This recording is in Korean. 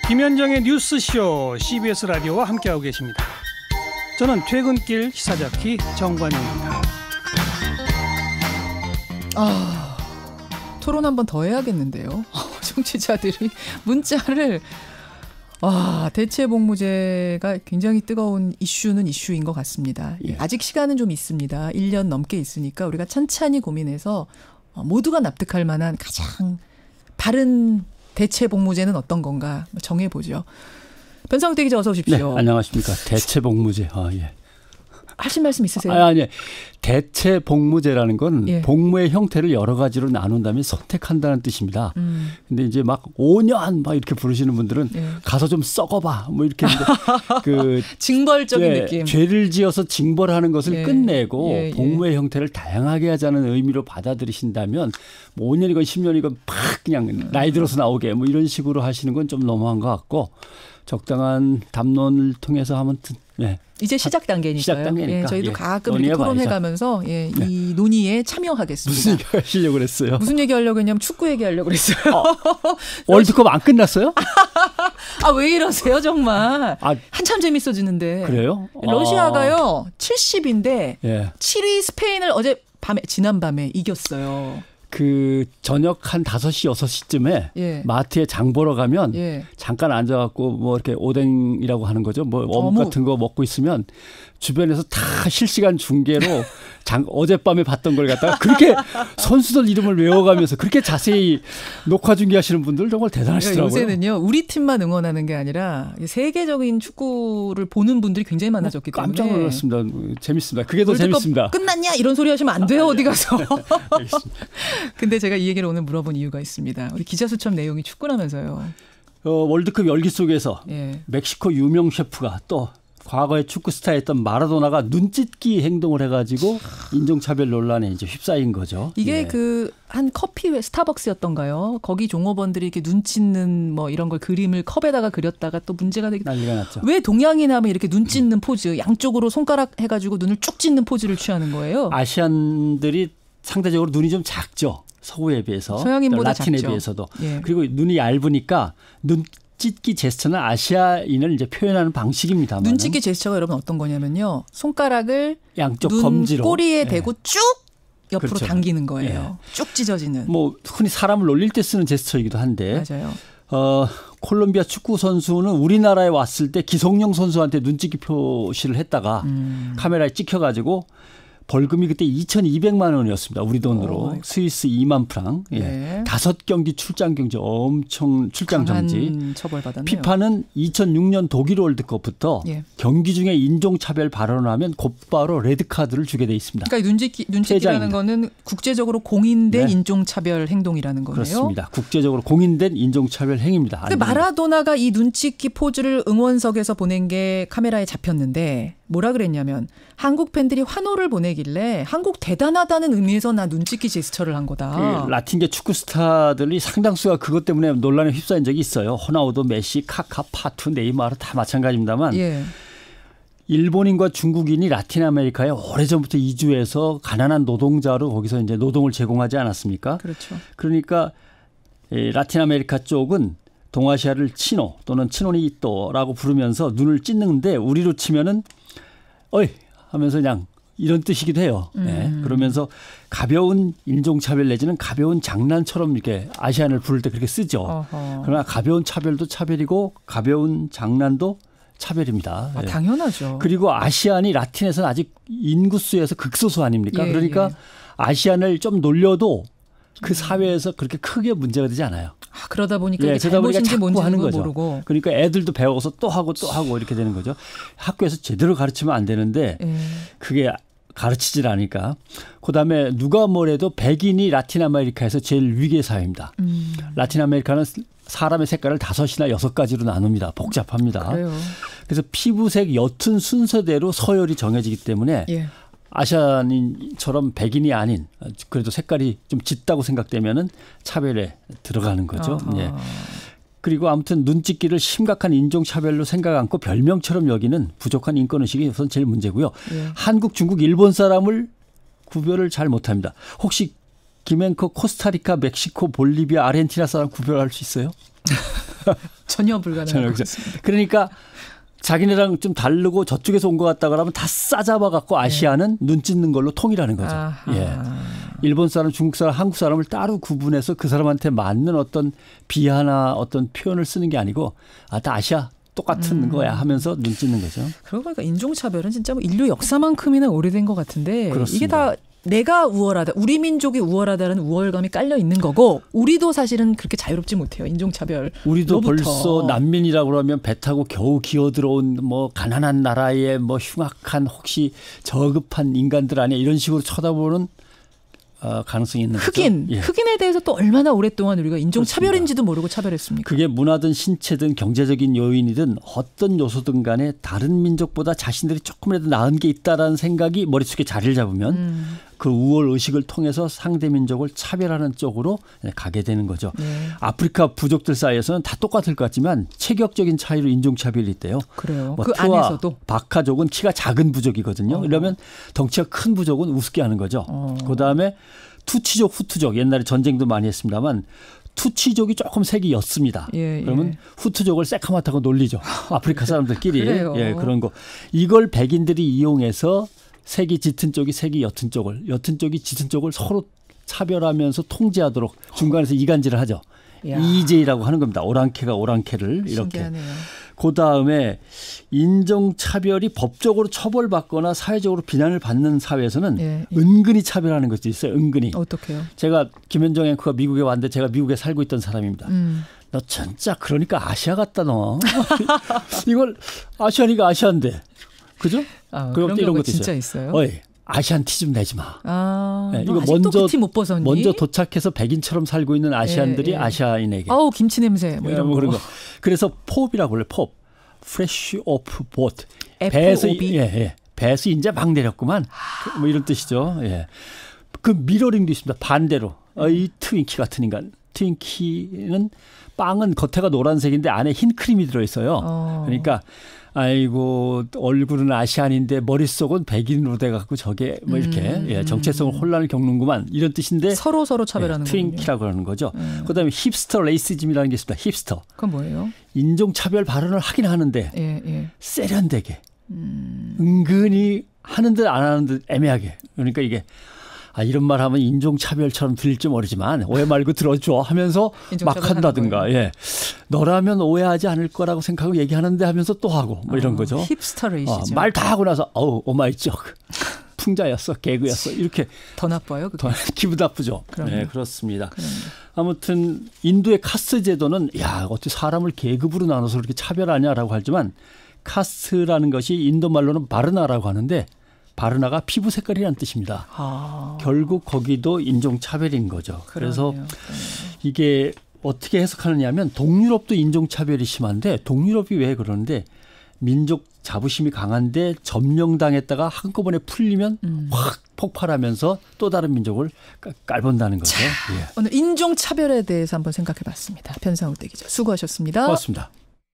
김현정의 뉴스쇼 CBS 라디오와 함께하고 계십니다. 저는 퇴근길 시사자키 정관용입니다. 토론 한 번 더 해야겠는데요. 청취자들이 문자를 대체복무제가 굉장히 뜨거운 이슈인 것 같습니다. 예. 아직 시간은 좀 있습니다. 1년 넘게 있으니까 우리가 찬찬히 고민해서 모두가 납득할 만한 가장 바른 대체복무제는 어떤 건가 정해보죠. 변상태 기자 어서 오십시오. 네, 안녕하십니까. 대체복무제. 예. 하실 말씀 있으세요? 아니. 대체복무제라는 건 예. 복무의 형태를 여러 가지로 나눈 다음에 선택한다는 뜻입니다. 근데 이제 막 5년 막 이렇게 부르시는 분들은 예. 가서 좀 썩어봐. 뭐 이렇게 그 징벌적인 느낌. 죄를 지어서 징벌하는 것을 예. 끝내고 예. 복무의 형태를 다양하게 하자는 의미로 받아들이신다면 뭐 5년이건 10년이건 팍 그냥 나이 들어서 나오게 뭐 이런 식으로 하시는 건 좀 너무한 것 같고 적당한 담론을 통해서 하면 이제 시작 단계니까요. 예, 저희도 가끔 이렇게 토론해가면서 이 논의에 참여하겠습니다. 무슨 얘기 하시려고 그랬어요? 무슨 얘기 하려고 했냐면 축구 얘기하려고 그랬어요. 월드컵 안 끝났어요? 왜 이러세요 정말. 한참 재밌어지는데. 그래요? 러시아가요 70인데 예. 7위 스페인을 지난밤에 이겼어요. 그 저녁 한 5시 6시쯤에 예. 마트에 장 보러 가면 예. 잠깐 앉아갖고 뭐 이렇게 오뎅이라고 하는 거죠. 뭐 어묵 같은 거 먹고 있으면 주변에서 다 실시간 중계로 어젯밤에 봤던 걸 갖다가 그렇게 선수들 이름을 외워가면서 그렇게 자세히 녹화 중계하시는 분들 정말 대단하시더라고요. 요새는요 우리 팀만 응원하는 게 아니라 세계적인 축구를 보는 분들이 굉장히 많아졌기 때문에 깜짝 놀랐습니다. 재밌습니다. 그게 더 재밌습니다. 끝났냐 이런 소리 하시면 안 돼요. 어디 가서. 근데 제가 이 얘기를 오늘 물어본 이유가 있습니다. 우리 기자 수첩 내용이 축구라면서요. 월드컵 열기 속에서 예. 멕시코 유명 셰프가 또 과거에 축구 스타였던 마라도나가 눈찢기 행동을 해가지고 인종차별 논란에 이제 휩싸인 거죠. 이게 한 커피회 스타벅스였던가요? 거기 종업원들이 이렇게 눈 찢는 뭐 이런 걸 그림을 컵에다가 그렸다가 또 문제가 되게 난리가 났죠. 왜 동양인 하면 이렇게 눈 찢는 포즈 양쪽으로 손가락 해가지고 눈을 쭉 찢는 포즈를 취하는 거예요? 아시안들이 상대적으로 눈이 좀 작죠. 서구에 비해서. 서양인보다 라틴에 작죠. 비해서도. 예. 그리고 눈이 얇으니까 눈찢기 제스처는 아시아인을 이제 표현하는 방식입니다만. 눈찢기 제스처가 여러분 어떤 거냐면요. 손가락을 양쪽 눈 검지로 꼬리에 대고 쭉 옆으로 그렇죠. 당기는 거예요. 쭉 찢어지는. 뭐 흔히 사람을 놀릴 때 쓰는 제스처이기도 한데. 맞아요. 콜롬비아 축구 선수는 우리나라에 왔을 때 기성용 선수한테 눈찢기 표시를 했다가 카메라에 찍혀가지고 벌금이 그때 2,200만 원이었습니다. 우리 돈으로. 스위스 2만 프랑. 예. 5경기 출장 금지 엄청 출장 정지. 처벌받았네요. 피파는 2006년 독일 월드컵부터 경기 중에 인종차별 발언을 하면 곧바로 레드카드를 주게 돼 있습니다. 그러니까 눈찢기라는 거는 국제적으로 공인된 인종차별 행동이라는 거네요. 그렇습니다. 국제적으로 공인된 인종차별 행위입니다. 근데 마라도나가 이 눈찢기 포즈를 응원석에서 보낸 게 카메라에 잡혔는데 뭐라 그랬냐면 한국 팬들이 환호를 보내길래 한국 대단하다는 의미에서 나 눈찢기 제스처를 한 거다. 라틴계 축구 스타들이 상당수가 그것 때문에 논란에 휩싸인 적이 있어요. 호나우도, 메시, 카카, 파투, 네이마르 다 마찬가지입니다만 일본인과 중국인이 라틴 아메리카에 오래전부터 이주해서 가난한 노동자로 거기서 이제 노동을 제공하지 않았습니까? 그렇죠. 그러니까 라틴 아메리카 쪽은 동아시아를 치노 또는 치노니또라고 부르면서 눈을 찢는데 우리로 치면은 어이 하면서 그냥 이런 뜻이기도 해요. 그러면서 가벼운 인종차별 내지는 가벼운 장난처럼 이렇게 아시안을 부를 때 그렇게 쓰죠. 그러나 가벼운 차별도 차별이고 가벼운 장난도 차별입니다. 당연하죠. 그리고 아시안이 라틴에서는 아직 인구수에서 극소수 아닙니까? 그러니까 아시안을 좀 놀려도 그 사회에서 그렇게 크게 문제가 되지 않아요. 그러다 보니까 이게 잘못인지 뭔지는 모르고. 그러니까 애들도 배워서 또 하고 이렇게 되는 거죠. 학교에서 제대로 가르치면 안 되는데 그게 가르치질 않으니까. 그다음에 누가 뭐래도 백인이 라틴 아메리카에서 제일 위기의 사회입니다. 라틴 아메리카는 사람의 색깔을 5이나 6가지로 나눕니다. 복잡합니다. 그래요. 그래서 피부색 옅은 순서대로 서열이 정해지기 때문에 아시안인처럼 백인이 아닌 그래도 색깔이 좀 짙다고 생각되면은 차별에 들어가는 거죠. 그리고 아무튼 눈찢기를 심각한 인종차별로 생각 않고 별명처럼 여기는 부족한 인권의식이 우선 제일 문제고요. 한국, 중국, 일본 사람을 구별을 잘 못합니다. 혹시 김앵커 코스타리카, 멕시코, 볼리비아, 아르헨티나 사람 구별할 수 있어요? 전혀 불가능한 것 같습니다. 그러니까 자기네랑 좀 다르고 저쪽에서 온 것 같다 그러면 다 싸잡아 갖고 아시아는 눈 찢는 걸로 통일하는 거죠. 예. 일본 사람, 중국 사람, 한국 사람을 따로 구분해서 그 사람한테 맞는 어떤 비하나 어떤 표현을 쓰는 게 아니고 다 아시아 똑같은 거야 하면서 눈 찢는 거죠. 그러고 보니까 인종차별은 진짜 뭐 인류 역사만큼이나 오래된 것 같은데 그렇습니다. 이게 다 내가 우월하다, 우리 민족이 우월하다라는 우월감이 깔려 있는 거고 우리도 사실은 그렇게 자유롭지 못해요. 인종차별. 우리도 벌써 난민이라고 그러면 배 타고 겨우 기어들어온 뭐 가난한 나라의 뭐 흉악한 혹시 저급한 인간들 아니야 이런 식으로 쳐다보는 가능성이 있는 흑인, 거죠. 예. 흑인에 대해서 또 얼마나 오랫동안 우리가 인종차별인지도 모르고 차별했습니까? 그게 문화든 신체든 경제적인 요인이든 어떤 요소든 간에 다른 민족보다 자신들이 조금이라도 나은 게 있다라는 생각이 머릿속에 자리를 잡으면 그 우월 의식을 통해서 상대 민족을 차별하는 쪽으로 가게 되는 거죠. 네. 아프리카 부족들 사이에서는 다 똑같을 것 같지만 체격적인 차이로 인종차별이 있대요. 그래요. 뭐 그 안에서도. 바카족은 키가 작은 부족이거든요. 이러면 덩치가 큰 부족은 우습게 하는 거죠. 그다음에 투치족, 후투족 옛날에 전쟁도 많이 했습니다만 투치족이 조금 색이 옅습니다. 예, 그러면 후투족을 새카맣다고 놀리죠. 아프리카 사람들끼리. 예, 그런 거. 이걸 백인들이 이용해서 색이 짙은 쪽이 색이 옅은 쪽이 짙은 쪽을 서로 차별하면서 통제하도록 중간에서 이간질을 하죠. 야. EJ라고 하는 겁니다. 오랑캐가 오랑캐를 이렇게. 신기하네요. 그다음에 인종차별이 법적으로 처벌받거나 사회적으로 비난을 받는 사회에서는 은근히 차별하는 것도 있어요. 은근히. 어떻게요? 제가 김현정 앵커가 미국에 왔는데 제가 미국에 살고 있던 사람입니다. 너 진짜 그러니까 아시아 같다 너. 이걸 아시아니까 아시아인데. 그죠? 그런 경우가 진짜 있어요. 아시안 티 좀 내지 마. 네, 이거 먼저 티 못 벗었니? 먼저 도착해서 백인처럼 살고 있는 아시안들이 아시아인에게. 아우 김치 냄새 뭐 이런 거. 그런 거. 그래서 pop이라고 그래. pop. fresh off boat. FOB. 배에서 이제 막 내렸구만. 뭐 이런 뜻이죠. 예. 그 미러링도 있습니다. 반대로. 이 트윈키 같은 인간. 트윈키는 빵은 겉에가 노란색인데 안에 흰 크림이 들어있어요. 그러니까 아이고 얼굴은 아시안인데 머릿속은 백인으로 돼갖고 저게 뭐 이렇게 정체성을 혼란을 겪는구만 이런 뜻인데 서로 차별하는 거예요. 트윈키라고 그러는 거죠. 그다음에 힙스터 레이시즘이라는 게 있습니다. 힙스터. 그건 뭐예요? 인종차별 발언을 하긴 하는데 세련되게 은근히 하는 듯 안 하는 듯 애매하게. 그러니까 이게 이런 말 하면 인종차별처럼 들릴지 모르지만 오해 말고 들어줘 하면서 막 한다든가. 예. 너라면 오해하지 않을 거라고 생각하고 얘기하는데 하면서 또 하고 뭐 이런 거죠. 힙스터레이시죠. 말 다 하고 나서 오마이 쩍 풍자였어 개그였어 이렇게 더 나빠요. 그게. 더 기분 나쁘죠. 그럼요. 네, 그렇습니다. 그럼요. 아무튼 인도의 카스트 제도는 어떻게 사람을 계급으로 나눠서 그렇게 차별하냐라고 하지만 카스트라는 것이 인도 말로는 바르나라고 하는데 바르나가 피부 색깔이라는 뜻입니다. 결국 거기도 인종차별인 거죠. 그래서 이게 어떻게 해석하느냐 하면 동유럽도 인종차별이 심한데 동유럽이 왜 그러는데 민족 자부심이 강한데 점령당했다가 한꺼번에 풀리면 확 폭발하면서 또 다른 민족을 깔본다는 거죠. 오늘 인종차별에 대해서 한번 생각해 봤습니다. 변상욱 대기자 수고하셨습니다. 고맙습니다.